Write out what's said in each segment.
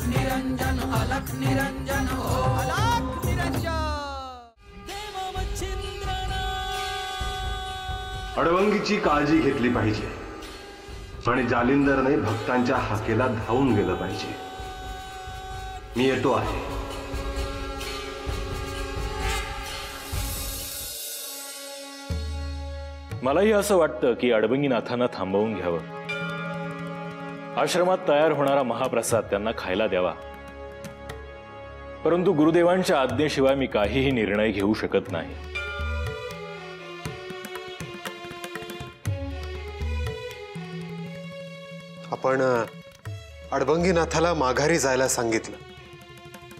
निरंजन अलख निरंजन हो अलख निरंजन। अडवंगीची काळजी घेतली पाहिजे आणि जालिंदरने भक्तांच्या हाकेला धावून गेलं पाहिजे। मी येतो आहे। मलाही असं वाटतं की अडबंगीनाथांना थांबवून घ्यावं, आश्रमात तयार होणारा महाप्रसाद त्यांना खायला द्यावा, परंतु गुरुदेवांच्या आज्ञेशिवाय मी काहीही निर्णय घेऊ शकत नाही। आपण अडबंगीनाथाला माघारी जायला सांगितलं,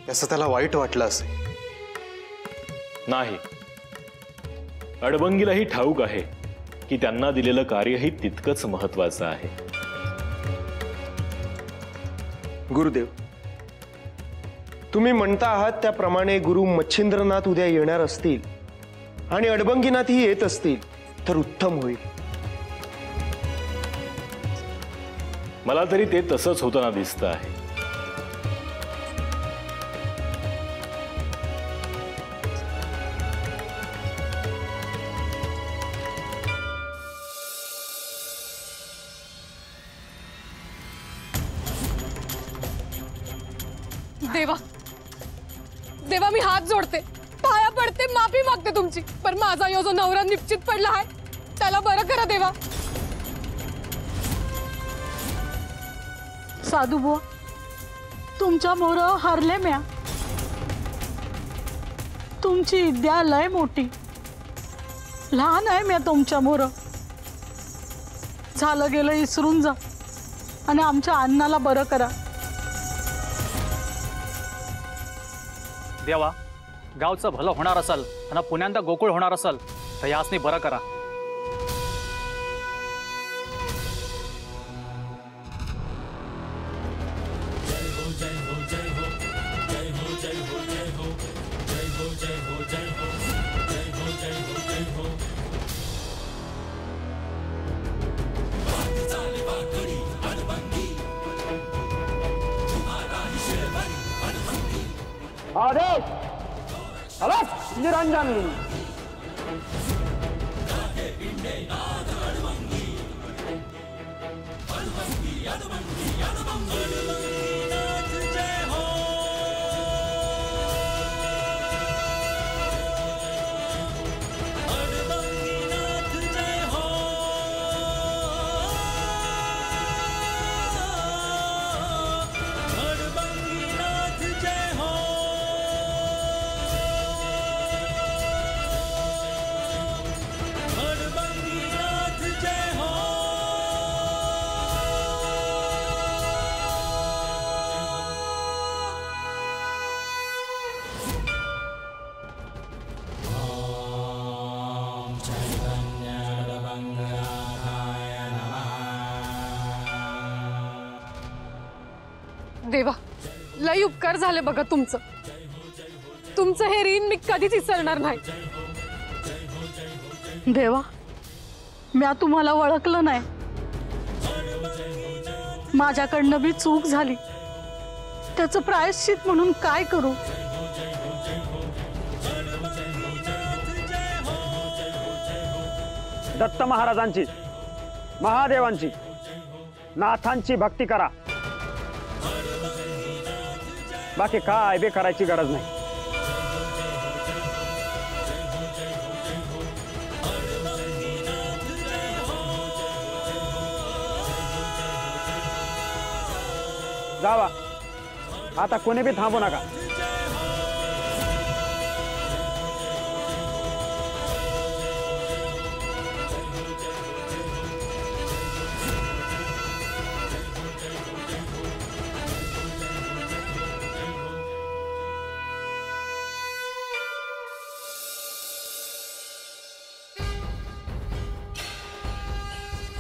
याचं त्याला वाईट वाटलं असेल। नाही, अडबंगीलाही ठाऊक आहे की त्यांना दिलेलं कार्यही तितकंच महत्वाचं आहे। गुरुदेव, तुम्ही म्हणता आहात त्याप्रमाणे गुरु मच्छिंद्रनाथ उद्या येणार असतील आणि अडबंगीनाथही येत असतील तर उत्तम होईल। मला तरी ते तसंच होताना दिसतं आहे। देवा देवा, मी हात जोडते, पाया पडते, माफी मागते तुमची, पण माझा यो जो नवरा निश्चित पडला आहे त्याला बरं करा देवा। साधू बुवा, तुमच्या मोर हरले म्या, तुमची विद्या लय मोठी, लहान आहे म्या तुमच्या मोर, झालं गेलं इसरून जा आणि आमच्या अन्नाला बरं करा। देवा, गावचं भलं होणार असेल आणि पुण्यांदा गोकुळ होणार असेल तर यासनी बरं करा। आदेश अलख निरंजन। देवा, लय उपकार झाले बघा तुमचं, तुमचं हे ऋण मी कधीच विसरणार नाही। देवा, म्या तुम्हाला ओळखलं नाही, माझ्याकडनं बी चूक झाली, त्याचं प्रायश्चित म्हणून काय करू? दत्त महाराजांची, महादेवांची, नाथांची भक्ती करा, बाकी काय बे करायची गरज नाही। जावा, आता कोणी बी थांबू नका।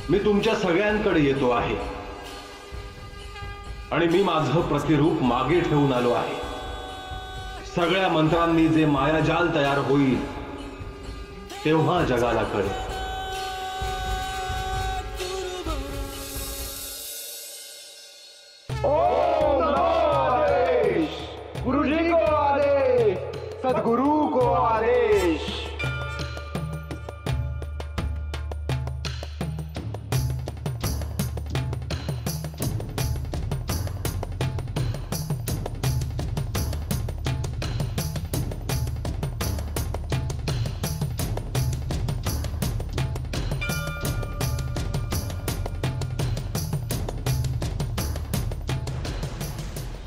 मी तुमच्या सगळ्यांकडे येतो आहे आणि मी माझं प्रतिरूप मागे ठेवून आलो आहे। सगळ्या मंत्रांनी जे मायाजाल तयार होईल तेव्हा जगाला कळेल। ओम नमो सदगुरु को आदेश।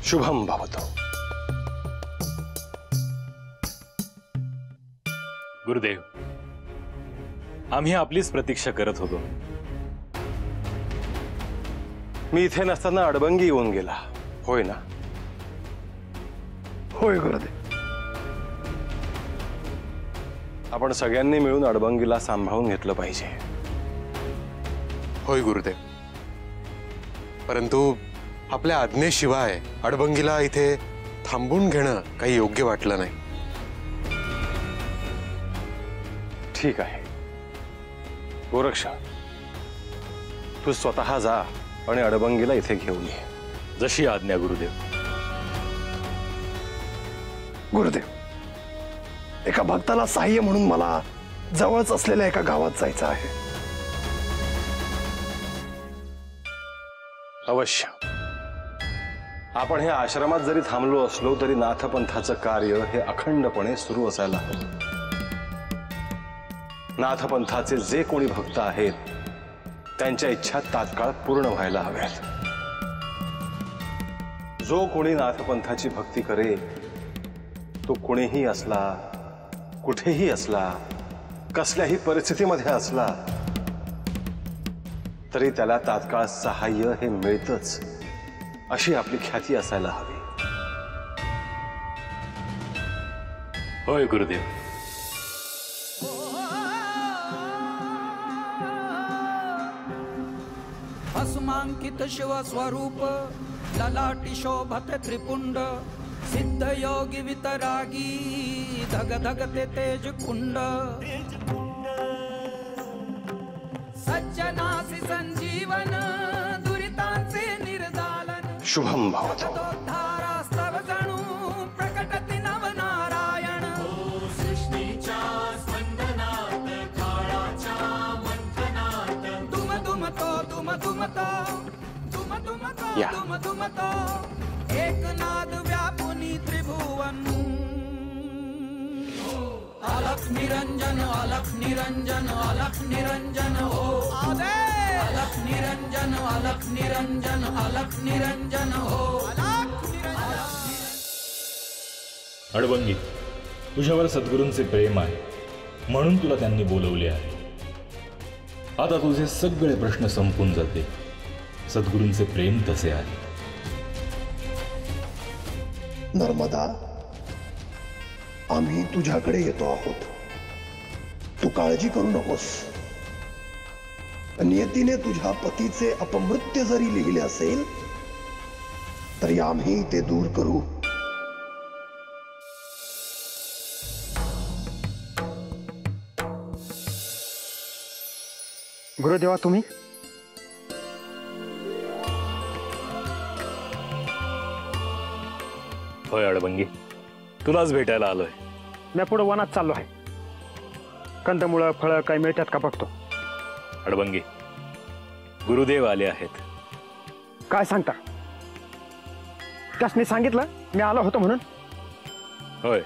शुभम भवतो। गुरुदेव, आम्ही आपलीच प्रतीक्षा करत होतो। मी इथे नसताना अडबंगी येऊन गेला, होय ना? होय गुरुदेव। आपण सगळ्यांनी मिळून अडबंगीला सांभाळून घेतलं पाहिजे। होय गुरुदेव, परंतु आपल्या आज्ञेशिवाय अडबंगीला इथे थांबून घेणं काही योग्य वाटलं नाही। ठीक आहे गोरक्षा, तू स्वतः जा आणि अडबंगीला इथे घेऊन ये। जशी आज्ञा गुरुदेव। गुरुदेव, एका भक्ताला सहाय्य म्हणून मला जवळच असलेल्या एका गावात जायचं आहे। अवश्य। आपण हे आश्रमात जरी थांबलो असलो तरी नाथपंथाचं कार्य हे अखंडपणे सुरू असायला हवं। नाथपंथाचे जे कोणी भक्त आहेत त्यांच्या इच्छा तात्काळ पूर्ण व्हायला हव्यात। जो कोणी नाथपंथाची भक्ती करेल तो कोणीही असला, कुठेही असला, कसल्याही परिस्थितीमध्ये असला तरी त्याला तात्काळ सहाय्य हे मिळतच, अशी आपली ख्याती असायला हवी। होय गुरुदेव। भस्मांकित शिव स्वरूप ललाटी शोभत त्रिपुंड सिद्ध योगी वितरागी धग धगते तेज कुंड सज्जनासी संजीवन दुरितांचे निर्दालन शुभम भवतो। धारास्तव जणू प्रकटति नव नारायण सृष्टीच्या स्पंदनात काळाच्या मंथनात दुम दुमतो दुम दुमतो दुम दुमतो या। दुम दुमतो एक नाद व्यापुनी त्रिभुवन अलख निरंजन अलख निरंजन अलख निरंजन हो आदेश अलख निरंजन अलख निरंजन अलख निरंजन हो अलख निरंजन। अडबंगी, तुझ्यावर सद्गुरूंचे प्रेम आहे म्हणून तुला त्यांनी बोलवले आहे। आता तुझे सगळे प्रश्न संपून जाते। सद्गुरूंचे प्रेम तसे आहे। नर्मदा, आम्ही तुझ्याकडे येतो आहोत, तू काळजी करू नकोस। नियतीने तुझ्या पतीचे अपमृत्य जरी लिहिले असेल तरी आम्ही ते दूर करू। गुरुदेवा, तुम्ही होय अडबंगी, तुलाच भेटायला आलोय। मी पुढे वनात चाललो आहे। कंदमुळं फळं काही मिळतात का बघतो। अडबंगी, गुरुदेव आले आहेत। काय सांगता? त्यासनी सांगितलं मी आलो होतो म्हणून? होय,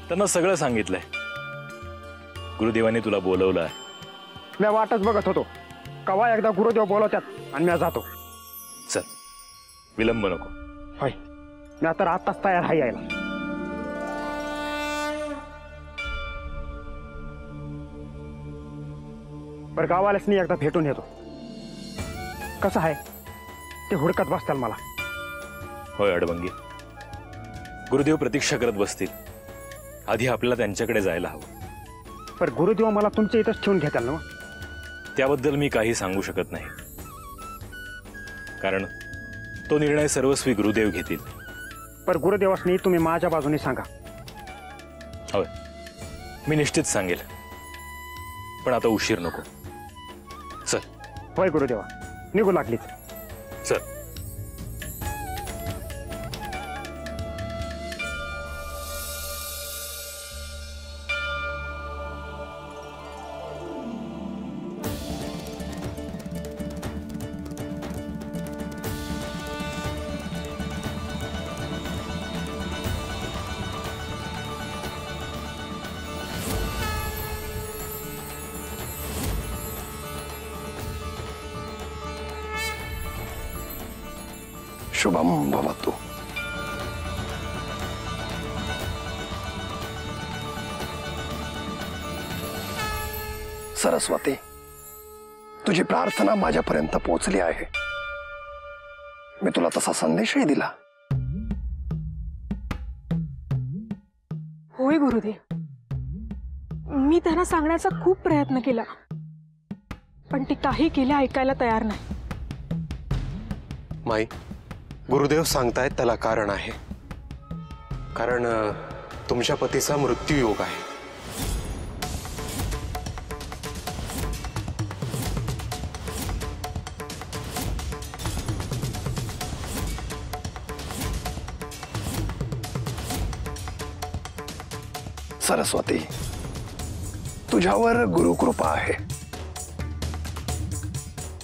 त्यांना सगळं सांगितलंय। गुरुदेवाने तुला बोलवलं आहे। मी वाटच बघत होतो कवा एकदा गुरुदेव बोलवतात आणि मी जातो। चल, विलंब नको। होय, मी आता आताच तयार आहे यायला। बरं, गावालाच मी एकदा भेटून येतो। कसं आहे ते हुडकत बसतील मला। होय अडबंगी, गुरुदेव प्रतीक्षा करत बसतील। आधी आपल्याला त्यांच्याकडे जायला हवं। पण गुरुदेव मला तुमच्या इथंच ठेवून घेताल ना? त्याबद्दल मी काही सांगू शकत नाही, कारण तो निर्णय सर्वस्वी गुरुदेव घेतील। पर गुरुदेवासनी तुम्ही माझ्या बाजूने सांगा। होय, मी निश्चित सांगेल, पण आता उशीर नको। चल। होय गुरुदेवा, निघू लागलीच। चल। शुभम भवतु. सरस्वती, तुझी प्रार्थना माझ्यापर्यंत पोहोचली आहे. मी तुला तसा संदेशही दिला. होय गुरुदेव, मी त्यांना सांगण्याचा खूप प्रयत्न केला, पण ते काही केले ऐकायला तयार नाही. माई, गुरुदेव सांगतायत त्याला कारण आहे. कारण तुमच्या पतीचा मृत्यूयोग आहे. सरस्वती, तुझ्यावर गुरुकृपा आहे,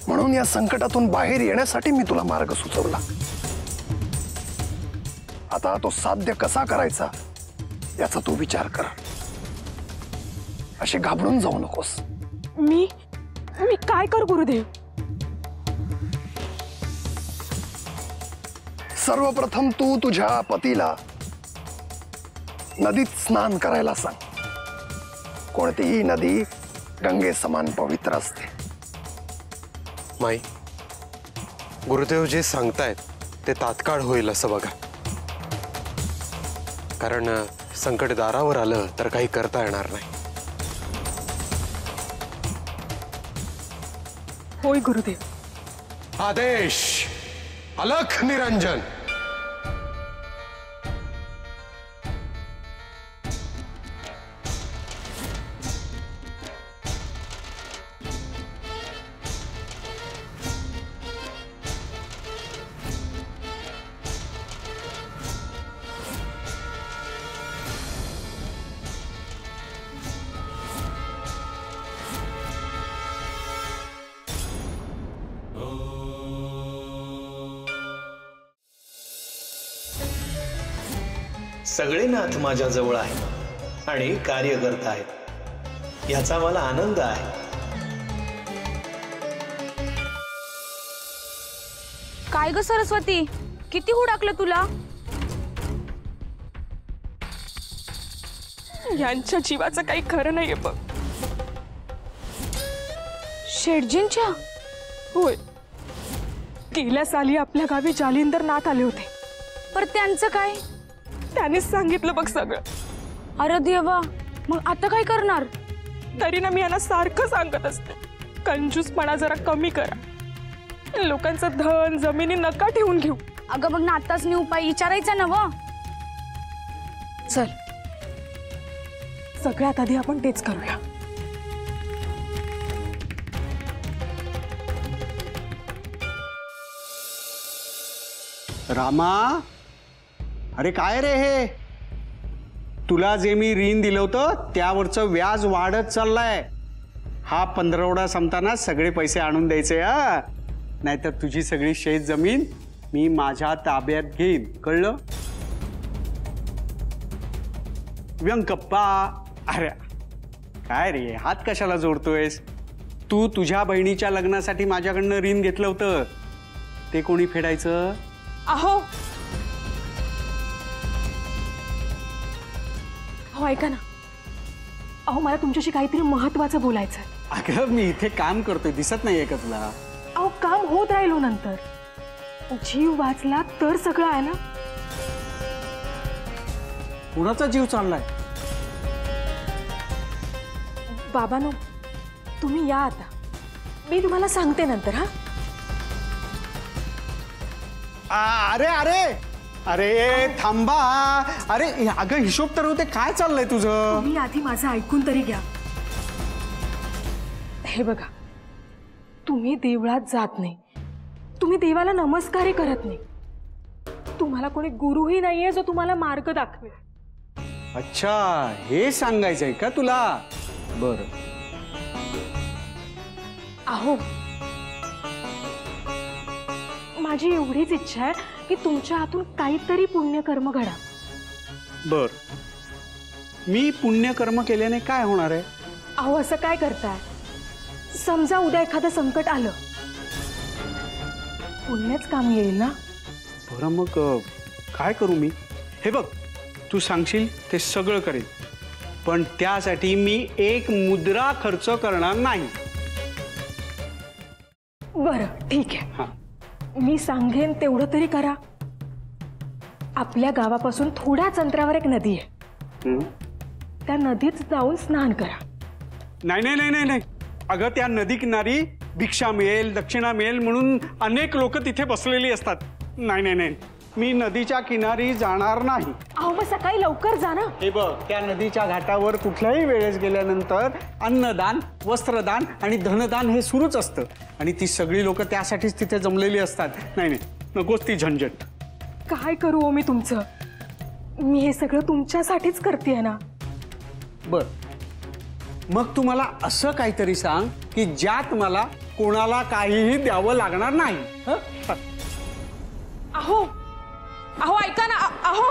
म्हणून या संकटातून बाहेर येण्यासाठी मी तुला मार्ग सुचवला. आता तो साध्य कसा करायचा याचा तू विचार कर. अशी घाबरून जाऊ नकोस. मी काय कर गुरुदेव? सर्वप्रथम तू तुझ्या पतीला नदीत स्नान करायला सांग. कोणतीही नदी गंगे समान पवित्र असते. माई, गुरुदेव जे सांगतायत ते तात्काळ होईल असं बघा. कारण संकट दारावर आलं तर काही करता येणार नाही. होय गुरुदेव. आदेश. अलख निरंजन. सगळे नाथ माझ्या जवळ आहेत आणि कार्य करत आहेत, याचा मला आनंद आहे. काय ग सरस्वती, किती हुडाकलं तुला? यांच्या जीवाचं काही खरं नाहीये बघ. शेटजींच्या? होय, गेल्या साली आपल्या गावी जालिंदर नाथ आले होते. पर त्यांचं काय? त्यांनीच सांगितलं बघ सगळं. अरे देवा, मग आता काय करणार? तरी ना मी यांना सारखं सांगत असते, कंजूसपणा जरा कमी करा. लोकांचं धन जमिनी नका ठेवून घेऊ. अगं मग ना आताच मी उपाय विचारायचा ना व. चल, सगळ्यात आधी आपण तेच करूया. रामा, अरे काय रे हे? तुला जे मी ऋण दिलं होतं त्यावरचं व्याज वाढत चाललंय. हा 15 संपताना सगळे पैसे आणून द्यायचे हा, नाहीतर तुझी सगळी शेत जमीन मी माझ्या ताब्यात घेईन, कळलं? व्यंकप्पा, अरे काय रे, हात कशाला जोडतोयस? तू तुझ्या बहिणीच्या लग्नासाठी माझ्याकडनं ऋण घेतलं होतं, ते कोणी फेडायचं? अहो ऐका ना, अहो मला तुमच्याशी काहीतरी महत्वाचं बोलायचं. अगं मी इथे काम करतोय, दिसत नाहीये का तुला? अहो काम होत राहिलो, नंतर जीव वाचला तर सगळं आहे ना. कुणाचा जीव चाललाय? बाबांनो, तुम्ही या आता, मी तुम्हाला सांगते नंतर. हा अरे अरे अरे थांबा. अरे अगं हिशोब तर होते, काय चाललंय तुझं? तुम्ही आधी माझं ऐकून तरी घ्या. हे बघा, तुम्ही देवळात जात नाही, तुम्ही देवाला नमस्कारही करत नाही, तुम्हाला कोणी गुरुही नाहीये जो तुम्हाला मार्ग दाखवेल. अच्छा, हे सांगायचंय का तुला? बरं. अहो माझी एवढीच इच्छा आहे की तुमच्या हातून काहीतरी पुण्यकर्म घडा. बर, मी पुण्यकर्म केल्याने काय होणार आहे? अहो असं काय करताय? समजा उद्या एखादं संकट आलं, पुण्यच काम येईल ना. बरं मग काय करू मी? हे बघ, तू सांगशील ते सगळं करेन, पण त्यासाठी मी एक मुद्रा खर्च करणार नाही. बरं ठीक आहे, मी सांगेन तेवढं तरी करा. आपल्या गावापासून थोड्याच अंतरावर एक नदी आहे, त्या नदीत जाऊन स्नान करा. नाही नाही नाही नाही नाही, अगं त्या नदी किनारी भिक्षा मिळेल, दक्षिणा मिळेल म्हणून अनेक लोक तिथे बसलेली असतात. नाही नाही नाही, मी नदीच्या किनारी जाणार नाही. अहो मग सकाळी लवकर जा ना. हे बघ, त्या नदीच्या घाटावर कुठल्याही वेळेस गेल्यानंतर अन्नदान, वस्त्रदान आणि धनदान हे सुरूच असतं, आणि ती सगळी लोक त्यासाठीच तिथे जमलेली असतात. नाही नाही, नकोच ती झंझट. काय करू हो मी तुमचं? मी हे सगळं तुमच्यासाठीच करते ना. बर, मग तू मला असं काहीतरी सांग की ज्यात मला कोणाला काहीही द्यावं लागणार नाही. अहो अहो ऐका ना, अहो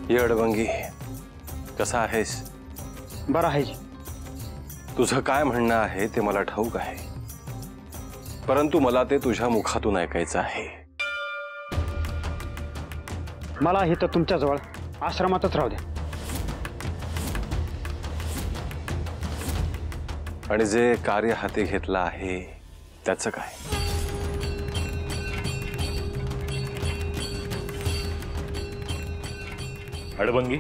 ये अडबंगी, कसा आहेस? बरं आहे. तुझं काय म्हणणं आहे ते मला ठाऊक आहे, परंतु मला ते तुझ्या मुखातून ऐकायचं आहे. मला हे तर तुमच्याजवळ आश्रमातच राहू द्या. आणि जे कार्य हाती घेतलं आहे त्याचं काय? अडबंगी,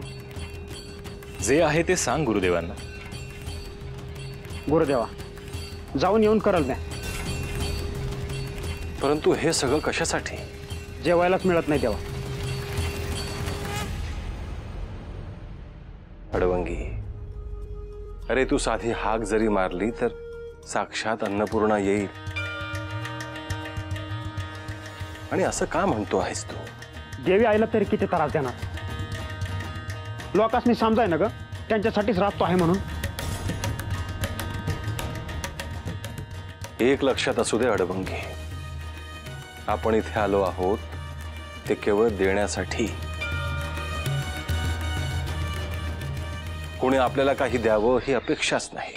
जे आहे ते सांग गुरुदेवांना. गुरुदेवा, जाऊन येऊन करल नाही. परंतु हे सगळं कशासाठी? जेवायलाच मिळत नाही तेव्हा. अडबंगी, अरे तू साधी हाक जरी मारली तर साक्षात अन्नपूर्णा येईल. आणि असं का म्हणतो आहेस तू? देवी आईला तरी किती त्रास देणार? लोकांनी समजाय ना ग, त्यांच्यासाठीच राहतो आहे म्हणून. एक लक्षात असू दे अडबंगी, आपण इथे आलो आहोत ते केवळ देण्यासाठी. कोणी आपल्याला काही द्यावं ही अपेक्षाच नाही,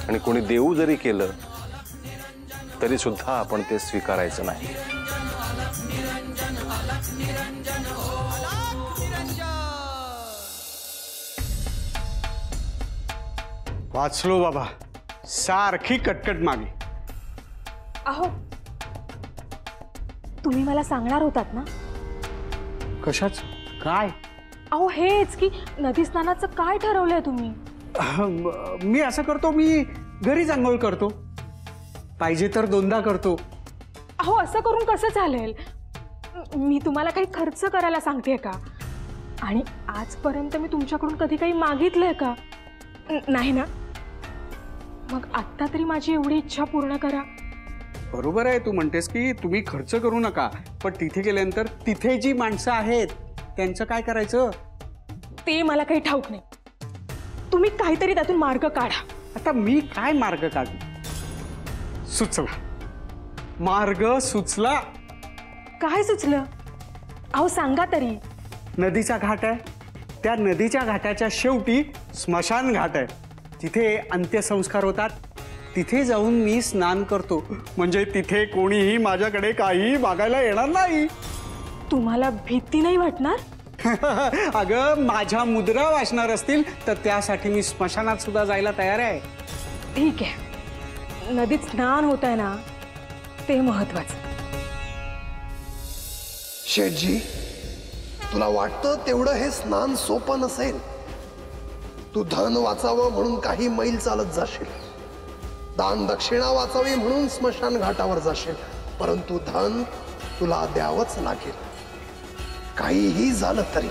आणि कोणी देऊ जरी केलं तरी सुद्धा आपण ते स्वीकारायचं नाही. वाचलो बाबा, सारखी कटकट मागे. अहो तुम्ही मला सांगणार होतात ना? कशाच? काय? अहो हेच की नदी स्नानाचं काय ठरवलंय तुम्ही? मी असं करतो, मी घरीच आंघोळ करतो, पाहिजे तर 2दा करतो. अहो असं करून कसं चालेल? मी तुम्हाला काही खर्च करायला सांगते का? आणि आजपर्यंत मी तुमच्याकडून कधी काही मागितलंय का? नाही ना? मग आता तरी माझी एवढी इच्छा पूर्ण करा. बरोबर आहे, तू म्हणतेस की तुम्ही खर्च करू नका, पण तिथे गेल्यानंतर तिथे जी माणसं आहेत त्यांचं काय करायचं? ते मला काही ठाऊक नाही. तुम्ही काहीतरी त्यातून मार्ग काढा. आता मी काय मार्ग काढू? सुचला, मार्ग सुचला. काय सुचलं? अहो सांगा तरी. नदीचा घाट आहे, त्या नदीच्या घाटाच्या शेवटी स्मशान घाट आहे, तिथे अंत्यसंस्कार होतात. तिथे जाऊन मी स्नान करतो, म्हणजे तिथे कोणीही माझ्याकडे काही मागायला येणार नाही. तुम्हाला भीती नाही वाटणार? अगं माझ्या मुद्रा वाचणार असतील तर त्यासाठी मी स्मशानात सुद्धा जायला तयार आहे. ठीक आहे, नदीत स्नान होत आहे ना, ते महत्वाचं. शेठजी, तुला वाटतं तेवढं हे स्नान सोपं नसेल? तू धन वाचावं म्हणून काही मैल चालत जाशील, दान दक्षिणा वाचावी म्हणून स्मशान घाटावर जाशील, परंतु धन तुला द्यावंच लागेल. काहीही झालं तरी